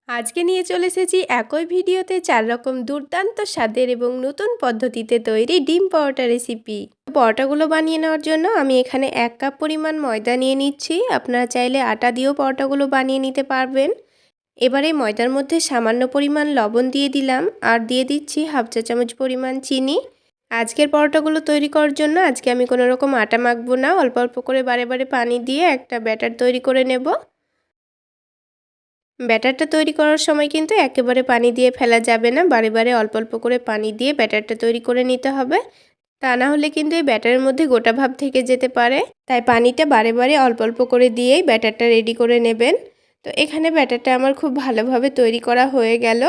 আজকে নিয়ে চলে এসেছি একই ভিডিওতে 4 রকম দুর্দান্ত স্বাদের এবং নতুন পদ্ধতিতে তৈরি ডিম পরোটা রেসিপি। পরোটাগুলো বানিয়ে নেওয়ার জন্য আমি এখানে 1 কাপ পরিমাণ ময়দা নিয়ে নিচ্ছি। আপনারা চাইলে আটা দিয়েও পরোটাগুলো বানিয়ে নিতে পারবেন। এবারে ময়দার মধ্যে সামান্য পরিমাণ লবণ দিয়ে দিলাম আর দিয়ে দিচ্ছি হাফ চা চামচ পরিমাণ চিনি। আজকের পরোটাগুলো তৈরি করার জন্য আজকে আমি কোনো রকম আটা মাখবো না, অল্প অল্প করে বারে বারে পানি দিয়ে একটা ব্যাটার তৈরি করে নেব। ব্যাটারটা তৈরি করার সময় কিন্তু একেবারে পানি দিয়ে ফেলা যাবে না, বারে বারে অল্প অল্প করে পানি দিয়ে ব্যাটারটা তৈরি করে নিতে হবে। তা না হলে কিন্তু এই ব্যাটারের মধ্যে গোটা ভাব থেকে যেতে পারে। তাই পানিটা বারে বারে অল্প অল্প করে দিয়েই ব্যাটারটা রেডি করে নেবেন। তো এখানে ব্যাটারটা আমার খুব ভালোভাবে তৈরি করা হয়ে গেল।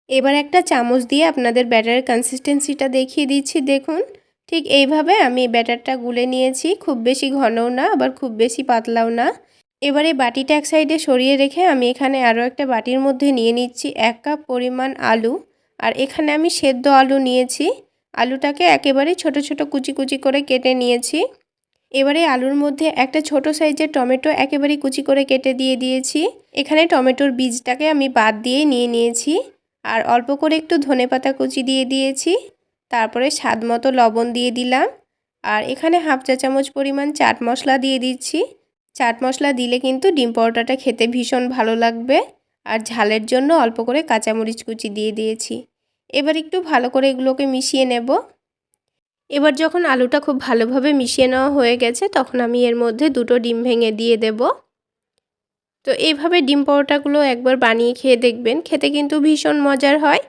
এবার একটা চামচ দিয়ে আপনাদের ব্যাটারের কনসিস্টেন্সিটা দেখিয়ে দিচ্ছি। দেখুন, ঠিক এইভাবে আমি ব্যাটারটা গুলে নিয়েছি। খুব বেশি ঘনও না, আবার খুব বেশি পাতলাও না। এবারে বাটিটা এক সাইডে সরিয়ে রেখে আমি এখানে আরও একটা বাটির মধ্যে নিয়ে নিচ্ছি 1 কাপ পরিমাণ আলু। আর এখানে আমি সেদ্ধ আলু নিয়েছি। আলুটাকে একেবারে ছোট ছোট কুচি কুচি করে কেটে নিয়েছি। এবারে আলুর মধ্যে একটা ছোট সাইজের টমেটো একেবারে কুচি করে কেটে দিয়ে দিয়েছি। এখানে টমেটোর বীজটাকে আমি বাদ দিয়ে নিয়ে নিয়েছি। আর অল্প করে একটু ধনেপাতা কুচি দিয়ে দিয়েছি। তারপরে স্বাদ মতো লবণ দিয়ে দিলাম। আর এখানে হাফ চা চামচ পরিমাণ চাট মশলা দিয়ে দিচ্ছি। চাট মশলা দিলে কিন্তু ডিম পরোটাটা খেতে ভীষণ ভালো লাগবে। আর ঝালের জন্য অল্প করে কাঁচামরিচ কুচি দিয়ে দিয়েছি। এবার একটু ভালো করে এগুলোকে মিশিয়ে নেব। এবার যখন আলুটা খুব ভালোভাবে মিশিয়ে নেওয়া হয়ে গেছে, তখন আমি এর মধ্যে 2টো ডিম ভেঙে দিয়ে দেব। তো এইভাবে ডিম পরোটাগুলো একবার বানিয়ে খেয়ে দেখবেন, খেতে কিন্তু ভীষণ মজার হয়।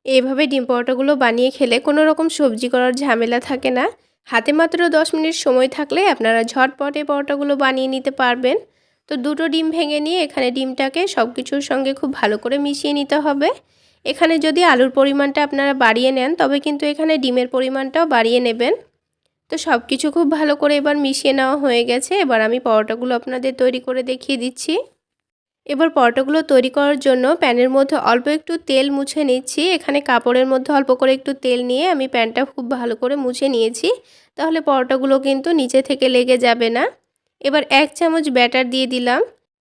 এইভাবে ডিম পরোটাগুলো বানিয়ে খেলে কোনো রকম সবজি করার ঝামেলা থাকে না। হাতে মাত্র 10 মিনিট সময় থাকলে আপনারা ঝটপট এই পরোটাগুলো বানিয়ে নিতে পারবেন। তো 2টো ডিম ভেঙে নিয়ে এখানে ডিমটাকে সব কিছুর সঙ্গে খুব ভালো করে মিশিয়ে নিতে হবে। এখানে যদি আলুর পরিমাণটা আপনারা বাড়িয়ে নেন, তবে কিন্তু এখানে ডিমের পরিমাণটাও বাড়িয়ে নেবেন। তো সব কিছু খুব ভালো করে এবার মিশিয়ে নেওয়া হয়ে গেছে। এবার আমি পরোটাগুলো আপনাদের তৈরি করে দেখিয়ে দিচ্ছি। এবার পরোটাগুলো তৈরি করার জন্য প্যানের মধ্যে অল্প একটু তেল মুছে নিচ্ছি। এখানে কাপড়ের মধ্যে অল্প করে একটু তেল নিয়ে আমি প্যানটা খুব ভালো করে মুছে নিয়েছি। তাহলে পরোটাগুলো কিন্তু নিচে থেকে লেগে যাবে না। এবার 1 চামচ ব্যাটার দিয়ে দিলাম।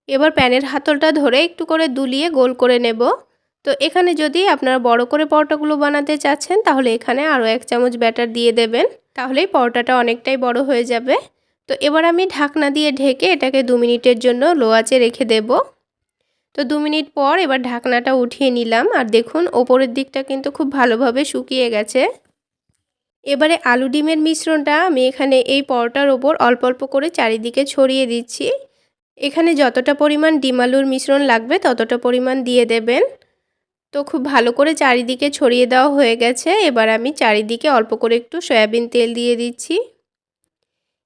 এবার প্যানের হাতলটা ধরে একটু করে দুলিয়ে গোল করে নেব। তো এখানে যদি আপনারা বড় করে পরোটাগুলো বানাতে চাচ্ছেন, তাহলে এখানে আরও 1 চামচ ব্যাটার দিয়ে দেবেন। তাহলেই পরোটাটা অনেকটাই বড় হয়ে যাবে। তো এবার আমি ঢাকনা দিয়ে ঢেকে এটাকে 2 মিনিটের জন্য লো আঁচে রেখে দেব। তো 2 মিনিট পর এবার ঢাকনাটা উঠিয়ে নিলাম। আর দেখুন, ওপরের দিকটা কিন্তু খুব ভালোভাবে শুকিয়ে গেছে। এবারে আলু ডিমের মিশ্রণটা আমি এখানে এই পরোটার ওপর অল্প অল্প করে চারিদিকে ছড়িয়ে দিচ্ছি। এখানে যতটা পরিমাণ ডিম আলুর মিশ্রণ লাগবে ততটা পরিমাণ দিয়ে দেবেন। তো খুব ভালো করে চারিদিকে ছড়িয়ে দেওয়া হয়ে গেছে। এবার আমি চারিদিকে অল্প করে একটু সয়াবিন তেল দিয়ে দিচ্ছি।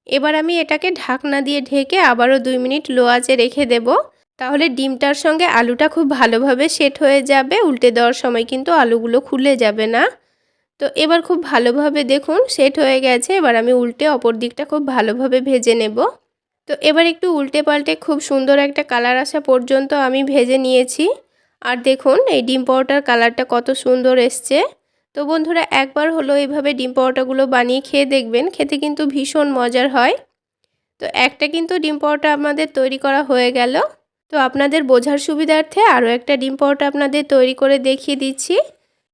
এবার আমি এটাকে ঢাকনা দিয়ে ঢেকে আবারও 2 মিনিট লো আঁচে রেখে দেব। তাহলে ডিমটার সঙ্গে আলুটা খুব ভালোভাবে সেট হয়ে যাবে। উল্টে দেওয়ার সময় কিন্তু আলুগুলো খুলে যাবে না। তো এবার খুব ভালোভাবে দেখুন সেট হয়ে গেছে। এবার আমি উল্টে অপর দিকটা খুব ভালোভাবে ভেজে নেব। তো এবার একটু উল্টে পাল্টে খুব সুন্দর একটা কালার আসা পর্যন্ত আমি ভেজে নিয়েছি। আর দেখুন এই ডিম পরোটার কালারটা কত সুন্দর এসছে। তো বন্ধুরা, একবার হলো এইভাবে ডিম পরোটাগুলো বানিয়ে খেয়ে দেখবেন, খেতে কিন্তু ভীষণ মজার হয়। তো একটা কিন্তু ডিম পরোটা আমাদের তৈরি করা হয়ে গেল। তো আপনাদের বোঝার সুবিধার্থে আরও একটা ডিম পরোটা আপনাদের তৈরি করে দেখিয়ে দিচ্ছি।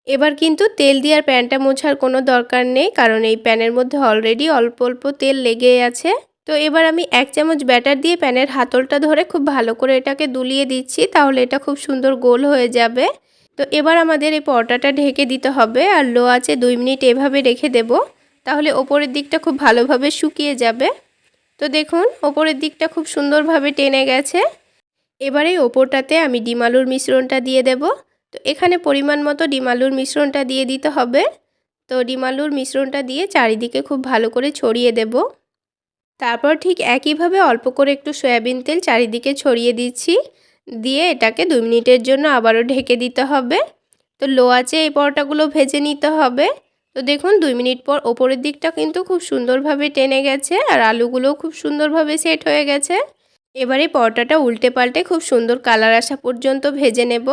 এবার কিন্তু তেল দিয়ে আর প্যানটা মোছার কোনো দরকার নেই, কারণ এই প্যানের মধ্যে অলরেডি অল্প অল্প তেল লেগে আছে। তো এবার আমি 1 চামচ ব্যাটার দিয়ে প্যানের হাতলটা ধরে খুব ভালো করে এটাকে দুলিয়ে দিচ্ছি, তাহলে এটা খুব সুন্দর গোল হয়ে যাবে। তো এবার আমাদের এই পরোটাটা ঢেকে দিতে হবে আর লো আঁচে 2 মিনিট এভাবে রেখে দেব। তাহলে ওপরের দিকটা খুব ভালোভাবে শুকিয়ে যাবে। তো দেখুন, ওপরের দিকটা খুব সুন্দরভাবে টেনে গেছে। এবারে ওপরটাতে আমি ডিম আলুর মিশ্রণটা দিয়ে দেব। তো এখানে পরিমাণ মতো ডিম আলুর মিশ্রণটা দিয়ে দিতে হবে। তো ডিম আলুর মিশ্রণটা দিয়ে চারিদিকে খুব ভালো করে ছড়িয়ে দেব। তারপর ঠিক একইভাবে অল্প করে একটু সয়াবিন তেল চারিদিকে ছড়িয়ে দিচ্ছি। দিয়ে এটাকে 2 মিনিটের জন্য আবারও ঢেকে দিতে হবে। তো লো আঁচে এই পরোটাগুলো ভেজে নিতে হবে। তো দেখুন 2 মিনিট পর ওপরের দিকটা কিন্তু খুব সুন্দরভাবে টেনে গেছে আর আলুগুলোও খুব সুন্দরভাবে সেট হয়ে গেছে। এবারে পরোটাটা উল্টে পাল্টে খুব সুন্দর কালার আসা পর্যন্ত ভেজে নেব।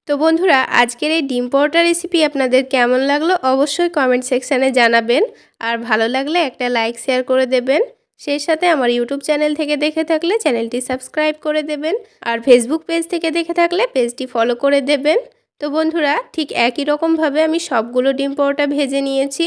তো বন্ধুরা, আজকের এই ডিম পরোটা রেসিপি আপনাদের কেমন লাগলো অবশ্যই কমেন্ট সেকশানে জানাবেন। আর ভালো লাগলে একটা লাইক শেয়ার করে দেবেন। সেই সাথে আমার ইউটিউব চ্যানেল থেকে দেখে থাকলে চ্যানেলটি সাবস্ক্রাইব করে দেবেন, আর ফেসবুক পেজ থেকে দেখে থাকলে পেজটি ফলো করে দেবেন। তো বন্ধুরা, ঠিক একই রকমভাবে আমি সবগুলো ডিম পরোটা ভেজে নিয়েছি।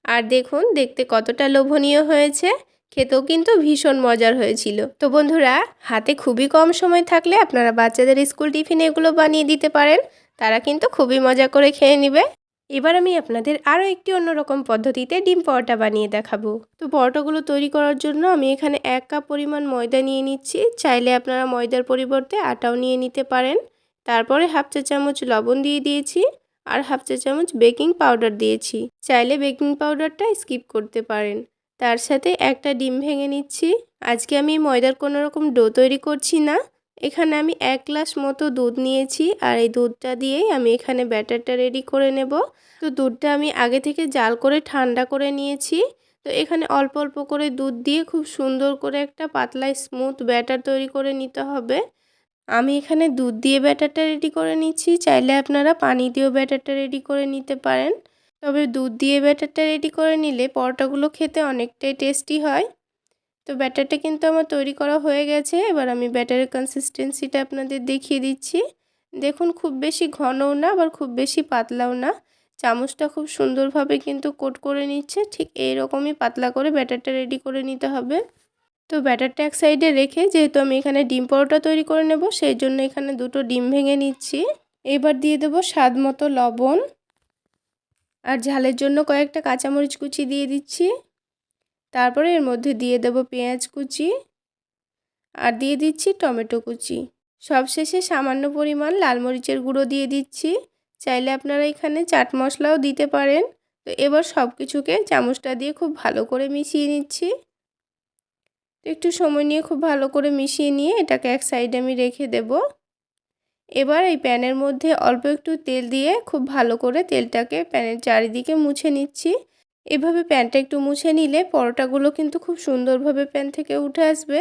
আর দেখুন দেখতে কতটা লোভনীয় হয়েছে, খেতেও কিন্তু ভীষণ মজার হয়েছিল। তো বন্ধুরা, হাতে খুবই কম সময় থাকলে আপনারা বাচ্চাদের স্কুল টিফিনে এগুলো বানিয়ে দিতে পারেন, তারা কিন্তু খুবই মজা করে খেয়ে নেবে। এবার আমি আপনাদের আরও একটি অন্যরকম পদ্ধতিতে ডিম পরোটা বানিয়ে দেখাবো। তো পরোটাগুলো তৈরি করার জন্য আমি এখানে 1 কাপ পরিমাণ ময়দা নিয়ে নিচ্ছি। চাইলে আপনারা ময়দার পরিবর্তে আটাও নিয়ে নিতে পারেন। তারপরে হাফ চা চামচ লবণ দিয়ে দিয়েছি আর হাফ চা চামচ বেকিং পাউডার দিয়েছি। চাইলে বেকিং পাউডারটা স্কিপ করতে পারেন। তার সাথে একটা ডিম ভেঙে নিচ্ছি। আজকে আমি ময়দার কোনো রকম ডো তৈরি করছি না। এখানে আমি 1 গ্লাস মতো দুধ নিয়েছি, আর এই দুধটা দিয়েই আমি এখানে ব্যাটারটা রেডি করে নেব। তো দুধটা আমি আগে থেকে জাল করে ঠান্ডা করে নিয়েছি। তো এখানে অল্প অল্প করে দুধ দিয়ে খুব সুন্দর করে একটা পাতলা স্মুথ ব্যাটার তৈরি করে নিতে হবে। আমি এখানে দুধ দিয়ে ব্যাটারটা রেডি করে নিচ্ছি, চাইলে আপনারা পানি দিয়েও ব্যাটারটা রেডি করে নিতে পারেন। তবে দুধ দিয়ে ব্যাটারটা রেডি করে নিলে পরোটাগুলো খেতে অনেকটাই টেস্টি হয়। তো ব্যাটারটা কিন্তু আমার তৈরি করা হয়ে গেছে। এবার আমি ব্যাটারের কনসিস্টেন্সিটা আপনাদের দেখিয়ে দিচ্ছি। দেখুন, খুব বেশি ঘনও না আবার খুব বেশি পাতলাও না। চামচটা খুব সুন্দরভাবে কিন্তু কোট করে নিচ্ছে। ঠিক এইরকমই পাতলা করে ব্যাটারটা রেডি করে নিতে হবে। তো ব্যাটারটা এক সাইডে রেখে, যেহেতু আমি এখানে ডিম পরোটা তৈরি করে নেব, সেই জন্য এখানে 2টো ডিম ভেঙে নিচ্ছি। এবার দিয়ে দেবো স্বাদ মতো লবণ, আর ঝালের জন্য কয়েকটা কাঁচামরিচ কুচি দিয়ে দিচ্ছি। তারপরে এর মধ্যে দিয়ে দেব পেঁয়াজ কুচি আর দিয়ে দিচ্ছি টমেটো কুচি। সবশেষে সামান্য পরিমাণ লাল মরিচের গুঁড়ো দিয়ে দিচ্ছি। চাইলে আপনারা এখানে চাট মশলাও দিতে পারেন। তো এবার সব কিছুকে চামচটা দিয়ে খুব ভালো করে মিশিয়ে নিচ্ছি। তো একটু সময় নিয়ে খুব ভালো করে মিশিয়ে নিয়ে এটাকে এক সাইডে আমি রেখে দেব। এবার এই প্যানের মধ্যে অল্প একটু তেল দিয়ে খুব ভালো করে তেলটাকে প্যানের চারিদিকে মুছে নিচ্ছি। এভাবে প্যানটা একটু মুছে নিলে পরোটাগুলো কিন্তু খুব সুন্দরভাবে প্যান থেকে উঠে আসবে।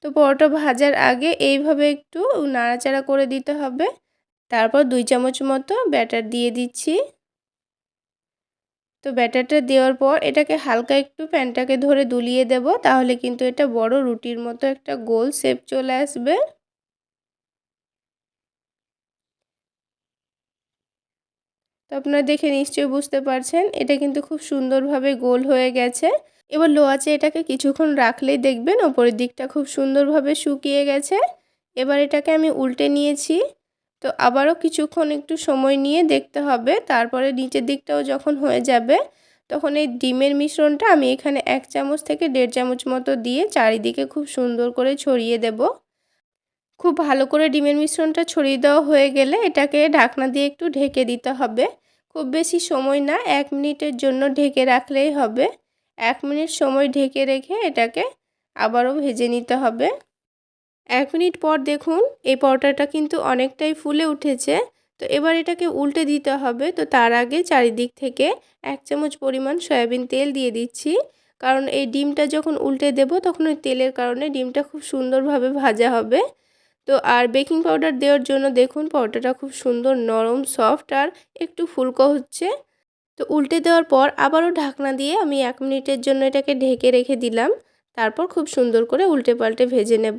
তো পরোটা ভাজার আগে এইভাবে একটু নাড়াচাড়া করে দিতে হবে। তারপর 2 চামচ মতো ব্যাটার দিয়ে দিচ্ছি। তো ব্যাটারটা দেওয়ার পর এটাকে হালকা একটু প্যানটাকে ধরে দুলিয়ে দেব, তাহলে কিন্তু এটা বড় রুটির মতো একটা গোল শেপ চলে আসবে। তো আপনারা দেখে নিশ্চয়ই বুঝতে পারছেন এটা কিন্তু খুব সুন্দরভাবে গোল হয়ে গেছে। এবার লো আঁচে এটাকে কিছুক্ষণ রাখলেই দেখবেন ওপরের দিকটা খুব সুন্দরভাবে শুকিয়ে গেছে। এবার এটাকে আমি উল্টে নিয়েছি। তো আবারও কিছুক্ষণ একটু সময় নিয়ে দেখতে হবে। তারপরে নিচের দিকটাও যখন হয়ে যাবে, তখন এই ডিমের মিশ্রণটা আমি এখানে 1 চামচ থেকে 1.5 চামচ মতো দিয়ে চারিদিকে খুব সুন্দর করে ছড়িয়ে দেব। খুব ভালো করে ডিমের মিশ্রণটা ছড়িয়ে দেওয়া হয়ে গেলে এটাকে ঢাকনা দিয়ে একটু ঢেকে দিতে হবে। খুব বেশি সময় না, 1 মিনিটের জন্য ঢেকে রাখলেই হবে। 1 মিনিট সময় ঢেকে রেখে এটাকে আবারও ভেজে নিতে হবে। 1 মিনিট পর দেখুন এই পরোটাটা কিন্তু অনেকটাই ফুলে উঠেছে। তো এবার এটাকে উল্টে দিতে হবে। তো তার আগে চারিদিক থেকে 1 চামচ পরিমাণ সয়াবিন তেল দিয়ে দিচ্ছি, কারণ এই ডিমটা যখন উল্টে দেব তখন ওই তেলের কারণে ডিমটা খুব সুন্দরভাবে ভাজা হবে। তো আর বেকিং পাউডার দেওয়ার জন্য দেখুন পরোটাটা খুব সুন্দর নরম সফট আর একটু ফুলকো হচ্ছে। তো উল্টে দেওয়ার পর আবারও ঢাকনা দিয়ে আমি 1 মিনিটের জন্য এটাকে ঢেকে রেখে দিলাম। তারপর খুব সুন্দর করে উল্টে পাল্টে ভেজে নেব।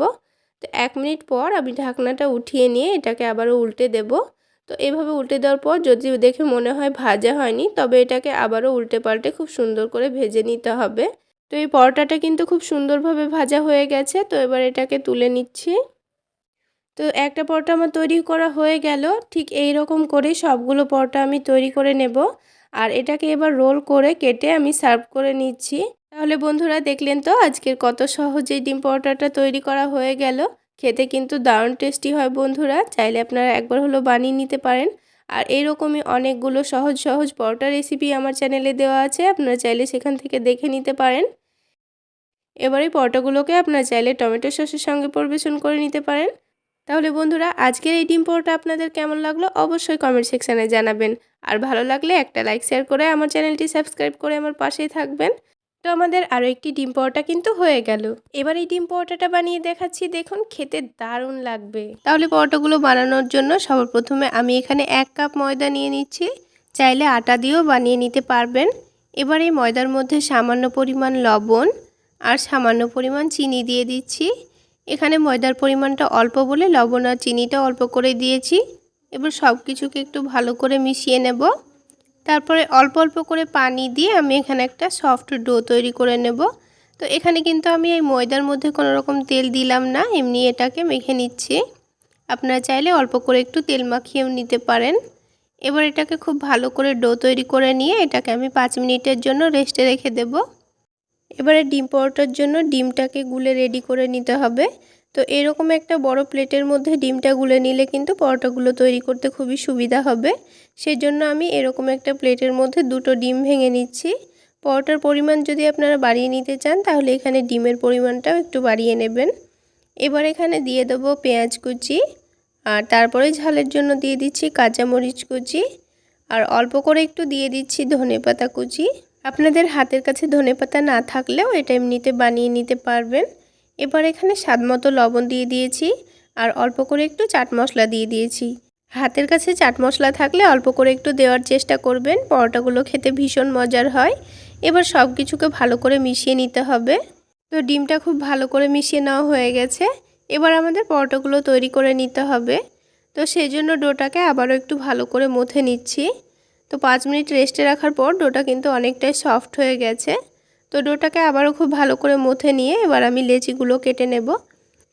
তো 1 মিনিট পর আমি ঢাকনাটা উঠিয়ে নিয়ে এটাকে আবারও উল্টে দেব। তো এভাবে উল্টে দেওয়ার পর যদি দেখে মনে হয় ভাজা হয়নি, তবে এটাকে আবারও উল্টে পাল্টে খুব সুন্দর করে ভেজে নিতে হবে। তো এই পরোটাটা কিন্তু খুব সুন্দরভাবে ভাজা হয়ে গেছে। তো এবার এটাকে তুলে নিচ্ছি। তো একটা পরোটা আমার তৈরি করা হয়ে গেল। ঠিক এই রকম করে সবগুলো পরোটা আমি তৈরি করে নেব। আর এটাকে এবার রোল করে কেটে আমি সার্ভ করে নিচ্ছি। তাহলে বন্ধুরা দেখলেন তো আজকের কত সহজেই ডিম পরোটাটা তৈরি করা হয়ে গেল। খেতে কিন্তু দারুণ টেস্টি হয় বন্ধুরা, চাইলে আপনারা একবার হলো বানিয়ে নিতে পারেন। আর এইরকমই অনেকগুলো সহজ সহজ পরোটা রেসিপি আমার চ্যানেলে দেওয়া আছে, আপনারা চাইলে সেখান থেকে দেখে নিতে পারেন। এবার এই পরোটাগুলোকে আপনারা চাইলে টমেটো সসের সঙ্গে পরিবেশন করে নিতে পারেন। তাহলে বন্ধুরা আজকের এই ডিম পরোটা আপনাদের কেমন লাগলো অবশ্যই কমেন্ট সেকশানে জানাবেন। আর ভালো লাগলে একটা লাইক শেয়ার করে আমার চ্যানেলটি সাবস্ক্রাইব করে আমার পাশেই থাকবেন। তো আমাদের আরও একটি ডিম পরোটা কিন্তু হয়ে গেল। এবার এই ডিম পরোটাটা বানিয়ে দেখাচ্ছি, দেখুন খেতে দারুণ লাগবে। তাহলে পরোটাগুলো বানানোর জন্য সবার প্রথমে আমি এখানে 1 কাপ ময়দা নিয়ে নিচ্ছি। চাইলে আটা দিয়েও বানিয়ে নিতে পারবেন। এবার এই ময়দার মধ্যে সামান্য পরিমাণ লবণ আর সামান্য পরিমাণ চিনি দিয়ে দিচ্ছি। এখানে ময়দার পরিমাণটা অল্প বলে লবণ আর চিনিটা অল্প করে দিয়েছি। এবার সব কিছুকে একটু ভালো করে মিশিয়ে নেব। তারপরে অল্প অল্প করে পানি দিয়ে আমি এখানে একটা সফট ডো তৈরি করে নেব। তো এখানে কিন্তু আমি এই ময়দার মধ্যে কোনো রকম তেল দিলাম না, এমনি এটাকে মেখে নিচ্ছি। আপনারা চাইলে অল্প করে একটু তেল মাখিয়েও নিতে পারেন। এবার এটাকে খুব ভালো করে ডো তৈরি করে নিয়ে এটাকে আমি 5 মিনিটের জন্য রেস্টে রেখে দেব। এবারে ডিম পরোটার জন্য ডিমটাকে গুলে রেডি করে নিতে হবে। তো এরকম একটা বড় প্লেটের মধ্যে ডিমটা গুলে নিলে কিন্তু পরোটাগুলো তৈরি করতে খুবই সুবিধা হবে। সেজন্য আমি এরকম একটা প্লেটের মধ্যে দুটো ডিম ভেঙে নিচ্ছি। পরোটার পরিমাণ যদি আপনারা বাড়িয়ে নিতে চান তাহলে এখানে ডিমের পরিমাণটাও একটু বাড়িয়ে নেবেন। এবার এখানে দিয়ে দেবো পেঁয়াজ কুচি, আর তারপরে ঝালের জন্য দিয়ে দিচ্ছি কাঁচামরিচ কুচি, আর অল্প করে একটু দিয়ে দিচ্ছি ধনেপাতা কুচি। আপনাদের হাতের কাছে ধনেপাতা না থাকলেও এটা এমনিতে বানিয়ে নিতে পারবেন। এবার এখানে স্বাদমতো লবণ দিয়ে দিয়েছি, আর অল্প করে একটু চাট মশলা দিয়ে দিয়েছি। হাতের কাছে চাট মশলা থাকলে অল্প করে একটু দেওয়ার চেষ্টা করবেন, পরোটাগুলো খেতে ভীষণ মজার হয়। এবার সব কিছুকে ভালো করে মিশিয়ে নিতে হবে। তো ডিমটা খুব ভালো করে মিশিয়ে নেওয়া হয়ে গেছে। এবার আমাদের পরোটাগুলো তৈরি করে নিতে হবে। তো সেই জন্য ডোটাকে আবারও একটু ভালো করে মথে নিচ্ছি। তো 5 মিনিট রেস্টে রাখার পর ডোটা কিন্তু অনেকটাই সফট হয়ে গেছে। তো ডোটাকে আবারও খুব ভালো করে মথে নিয়ে এবার আমি লেচিগুলো কেটে নেব।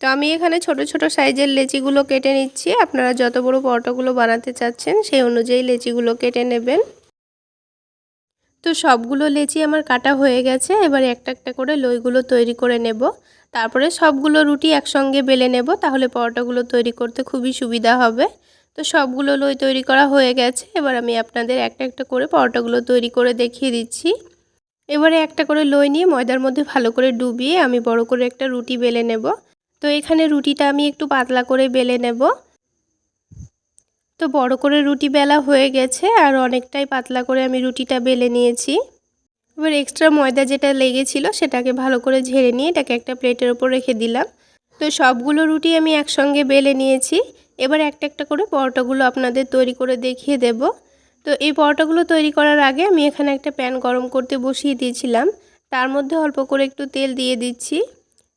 তো আমি এখানে ছোট ছোট সাইজের লেচিগুলো কেটে নিচ্ছি। আপনারা যত বড় পরোটাগুলো বানাতে চাচ্ছেন সেই অনুযায়ী লেচিগুলো কেটে নেবেন। তো সবগুলো লেচি আমার কাটা হয়ে গেছে। এবার একটা একটা করে লইগুলো তৈরি করে নেব। তারপরে সবগুলো রুটি একসঙ্গে বেলে নেব, তাহলে পরোটাগুলো তৈরি করতে খুবই সুবিধা হবে। তো সবগুলো লই তৈরি করা হয়ে গেছে। এবার আমি আপনাদের একটা একটা করে পরোটাগুলো তৈরি করে দেখিয়ে দিচ্ছি। এবারে একটা করে লই নিয়ে ময়দার মধ্যে ভালো করে ডুবিয়ে আমি বড় করে একটা রুটি বেলে নেব। তো এখানে রুটিটা আমি একটু পাতলা করে বেলে নেব। তো বড় করে রুটি বেলা হয়ে গেছে, আর অনেকটাই পাতলা করে আমি রুটিটা বেলে নিয়েছি। এবার এক্সট্রা ময়দা যেটা লেগেছিল সেটাকে ভালো করে ঝেড়ে নিয়ে এটাকে একটা প্লেটের ওপর রেখে দিলাম। তো সবগুলো রুটি আমি একসঙ্গে বেলে নিয়েছি। এবার একটা একটা করে পরোটাগুলো আপনাদের তৈরি করে দেখিয়ে দেব। তো এই পরোটাগুলো তৈরি করার আগে আমি এখানে একটা প্যান গরম করতে বসিয়ে দিয়েছিলাম। তার মধ্যে অল্প করে একটু তেল দিয়ে দিচ্ছি।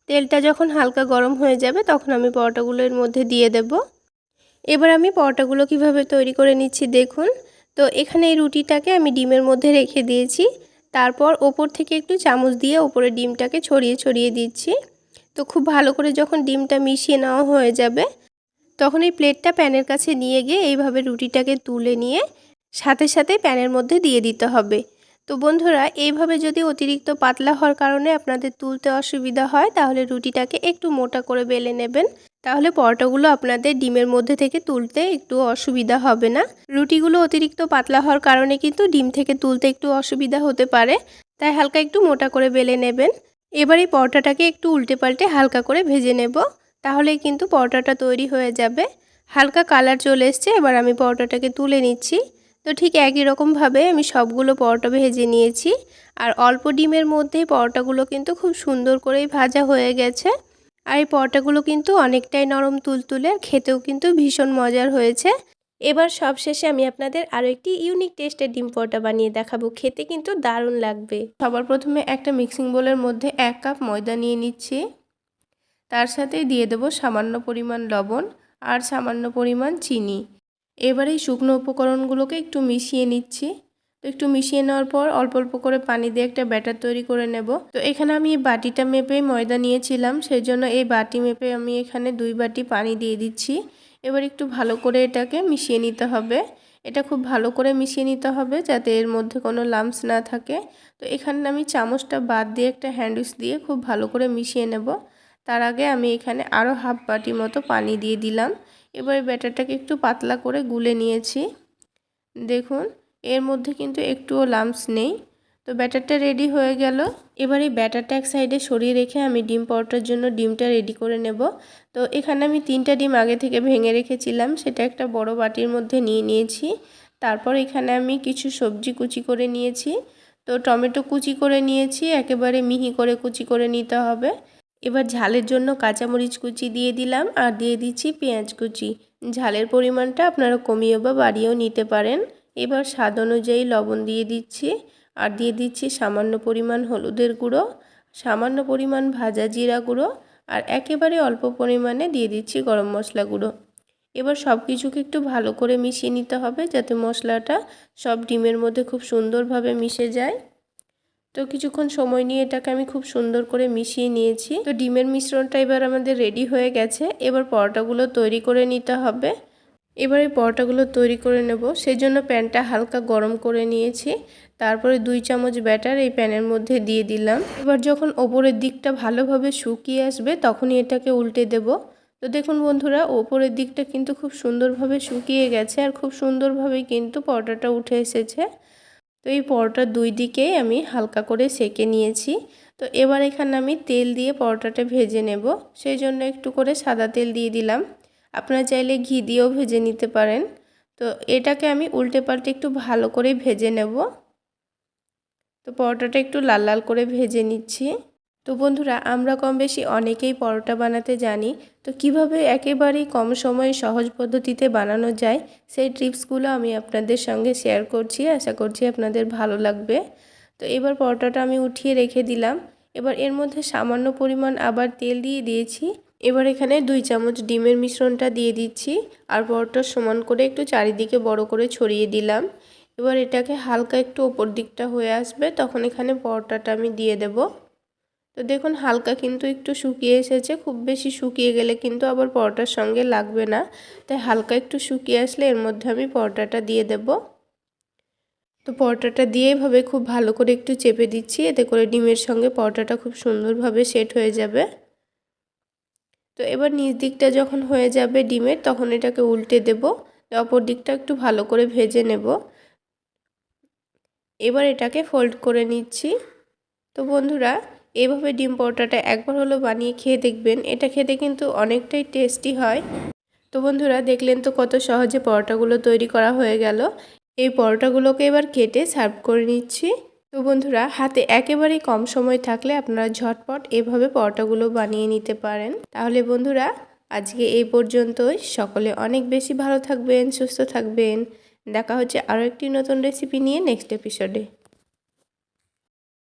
তেলটা যখন হালকা গরম হয়ে যাবে তখন আমি পরোটাগুলো এর মধ্যে দিয়ে দেব। এবার আমি পরোটাগুলো কিভাবে তৈরি করে নিচ্ছি দেখুন। তো এখানে এই রুটিটাকে আমি ডিমের মধ্যে রেখে দিয়েছি। তারপর ওপর থেকে একটু চামচ দিয়ে ওপরে ডিমটাকে ছড়িয়ে ছড়িয়ে দিচ্ছি। তো খুব ভালো করে যখন ডিমটা মিশিয়ে নেওয়া হয়ে যাবে তখন এই প্লেটটা প্যানের কাছে নিয়ে গিয়ে এইভাবে রুটিটাকে তুলে নিয়ে সাথে সাথে প্যানের মধ্যে দিয়ে দিতে হবে। তো বন্ধুরা, এইভাবে যদি অতিরিক্ত পাতলা হওয়ার কারণে আপনাদের তুলতে অসুবিধা হয় তাহলে রুটিটাকে একটু মোটা করে বেলে নেবেন। তাহলে পরোটাগুলো আপনাদের ডিমের মধ্যে থেকে তুলতে একটু অসুবিধা হবে না। রুটিগুলো অতিরিক্ত পাতলা হওয়ার কারণে কিন্তু ডিম থেকে তুলতে একটু অসুবিধা হতে পারে, তাই হালকা একটু মোটা করে বেলে নেবেন। এবার এই পরোটাটাকে একটু উল্টে পাল্টে হালকা করে ভেজে নেব, তাহলেই কিন্তু পরোটাটা তৈরি হয়ে যাবে। হালকা কালার চলে এসছে, এবার আমি পরোটাটাকে তুলে নিচ্ছি। তো ঠিক একই রকমভাবে আমি সবগুলো পরোটা ভেজে নিয়েছি। আর অল্প ডিমের মধ্যেই পরোটাগুলো কিন্তু খুব সুন্দর করেই ভাজা হয়ে গেছে। আর এই পরোটাগুলো কিন্তু অনেকটাই নরম তুলতুলে, আর খেতেও কিন্তু ভীষণ মজার হয়েছে। এবার সবশেষে আমি আপনাদের আরও একটি ইউনিক টেস্টের ডিম পরোটা বানিয়ে দেখাবো। খেতে কিন্তু দারুণ লাগবে। সবার প্রথমে একটা মিক্সিং বোলের মধ্যে 1 কাপ ময়দা নিয়ে নিচ্ছি। তার সাথে দিয়ে দেব সামান্য পরিমাণ লবণ আর সামান্য পরিমাণ চিনি। এবার এই শুকনো উপকরণগুলোকে একটু মিশিয়ে নিচ্ছি। তো একটু মিশিয়ে নেওয়ার পর অল্প অল্প করে পানি দিয়ে একটা ব্যাটার তৈরি করে নেব। তো এখানে আমি এই বাটিটা মেপেই ময়দা নিয়েছিলাম, সেই জন্য এই বাটি মেপে আমি এখানে 2 বাটি পানি দিয়ে দিচ্ছি। এবার একটু ভালো করে এটাকে মিশিয়ে নিতে হবে। এটা খুব ভালো করে মিশিয়ে নিতে হবে যাতে এর মধ্যে কোনো লাম্পস না থাকে। তো এখানে আমি চামচটা বাদ দিয়ে একটা হ্যান্ড উইক্স দিয়ে খুব ভালো করে মিশিয়ে নেব। তার আগে আমি এখানে আরও হাফ বাটি মতো পানি দিয়ে দিলাম। এবার ব্যাটারটাকে একটু পাতলা করে গুলে নিয়েছি। দেখুন, এর মধ্যে কিন্তু একটুও লাম্পস নেই। তো ব্যাটারটা রেডি হয়ে গেল। এবার এই ব্যাটারটা এক সাইডে সরিয়ে রেখে আমি ডিম পরোটার জন্য ডিমটা রেডি করে নেব। তো এখানে আমি 3টা ডিম আগে থেকে ভেঙে রেখেছিলাম, সেটা একটা বড় বাটির মধ্যে নিয়ে নিয়েছি। তারপর এখানে আমি কিছু সবজি কুচি করে নিয়েছি। তো টমেটো কুচি করে নিয়েছি, একেবারে মিহি করে কুচি করে নিতে হবে। এবার ঝালের জন্য কাঁচামরিচ কুচি দিয়ে দিলাম, আর দিয়ে দিচ্ছি পেঁয়াজ কুচি। ঝালের পরিমাণটা আপনারা কমিয়েও বা বাড়িয়েও নিতে পারেন। এবার স্বাদ অনুযায়ী লবণ দিয়ে দিচ্ছি, আর দিয়ে দিচ্ছি সামান্য পরিমাণ হলুদের গুঁড়ো, সামান্য পরিমাণ ভাজা জিরা গুঁড়ো আর একেবারে অল্প পরিমাণে দিয়ে দিচ্ছি গরম মশলা গুঁড়ো। এবার সব কিছুকে একটু ভালো করে মিশিয়ে নিতে হবে যাতে মশলাটা সব ডিমের মধ্যে খুব সুন্দরভাবে মিশে যায়। তো কিছুক্ষণ সময় নিয়ে এটাকে আমি খুব সুন্দর করে মিশিয়ে নিয়েছি। তো ডিমের মিশ্রণটা এবার আমাদের রেডি হয়ে গেছে। এবার পরোটাগুলো তৈরি করে নিতে হবে। এবার এই পরোটাগুলো তৈরি করে নেব, সেই জন্য প্যানটা হালকা গরম করে নিয়েছি। তারপরে 2 চামচ ব্যাটার এই প্যানের মধ্যে দিয়ে দিলাম। এবার যখন ওপরের দিকটা ভালোভাবে শুকিয়ে আসবে তখনই এটাকে উল্টে দেব। তো দেখুন বন্ধুরা, ওপরের দিকটা কিন্তু খুব সুন্দরভাবে শুকিয়ে গেছে আর খুব সুন্দরভাবে কিন্তু পরোটাটা উঠে এসেছে। তো এই পরোটার 2 দিকেই আমি হালকা করে সেঁকে নিয়েছি। তো এবার এখানে আমি তেল দিয়ে পরোটাটা ভেজে নেব, সেই জন্য একটু করে সাদা তেল দিয়ে দিলাম। আপনারা চাইলে ঘি দিয়েও ভেজে নিতে পারেন। তো এটাকে আমি উল্টে পাল্টে একটু ভালো করে ভেজে নেব। তো পরোটাটা একটু লাল লাল করে ভেজে নিচ্ছি। তো বন্ধুরা, আমরা কম বেশি অনেকেই পরোটা বানাতে জানি। তো কিভাবে একেবারেই কম সময়ে সহজ পদ্ধতিতে বানানো যায় সেই টিপসগুলো আমি আপনাদের সঙ্গে শেয়ার করছি। আশা করছি আপনাদের ভালো লাগবে। তো এবার পরোটাটা আমি উঠিয়ে রেখে দিলাম। এবার এর মধ্যে সামান্য পরিমাণ আবার তেল দিয়ে দিয়েছি। এবার এখানে 2 চামচ ডিমের মিশ্রণটা দিয়ে দিচ্ছি আর পরোটার সমান করে একটু চারিদিকে বড় করে ছড়িয়ে দিলাম। এবার এটাকে হালকা একটু ওপর দিকটা হয়ে আসবে তখন এখানে পরোটাটা আমি দিয়ে দেব। তো দেখুন হালকা কিন্তু একটু শুকিয়ে এসেছে, খুব বেশি শুকিয়ে গেলে কিন্তু আবার পরোটার সঙ্গে লাগবে না। তাই হালকা একটু শুকিয়ে আসলে এর মধ্যে আমি পরোটাটা দিয়ে দেব। তো পরোটাটা দিয়ে এভাবে খুব ভালো করে একটু চেপে দিচ্ছি, এতে করে ডিমের সঙ্গে পরোটাটা খুব সুন্দরভাবে সেট হয়ে যাবে। তো এবার নিচ দিকটা যখন হয়ে যাবে ডিমের তখন এটাকে উল্টে দেব, অপর দিকটা একটু ভালো করে ভেজে নেব। এবার এটাকে ফোল্ড করে নিচ্ছি। তো বন্ধুরা, এইভাবে ডিম পরোটাটা একবার হলো বানিয়ে খেয়ে দেখবেন, এটা খেতে কিন্তু অনেকটাই টেস্টি হয়। তো বন্ধুরা, দেখলেন তো কত সহজে পরোটাগুলো তৈরি করা হয়ে গেল। এই পরোটাগুলোকে এবার কেটে সার্ভ করে নিচ্ছি। তো বন্ধুরা, হাতে একেবারেই কম সময় থাকলে আপনারা ঝটপট এভাবে পরোটাগুলো বানিয়ে নিতে পারেন। তাহলে বন্ধুরা, আজকে এই পর্যন্তই। সকলে অনেক বেশি ভালো থাকবেন, সুস্থ থাকবেন। দেখা হচ্ছে আরও একটি নতুন রেসিপি নিয়ে নেক্সট এপিসোডে।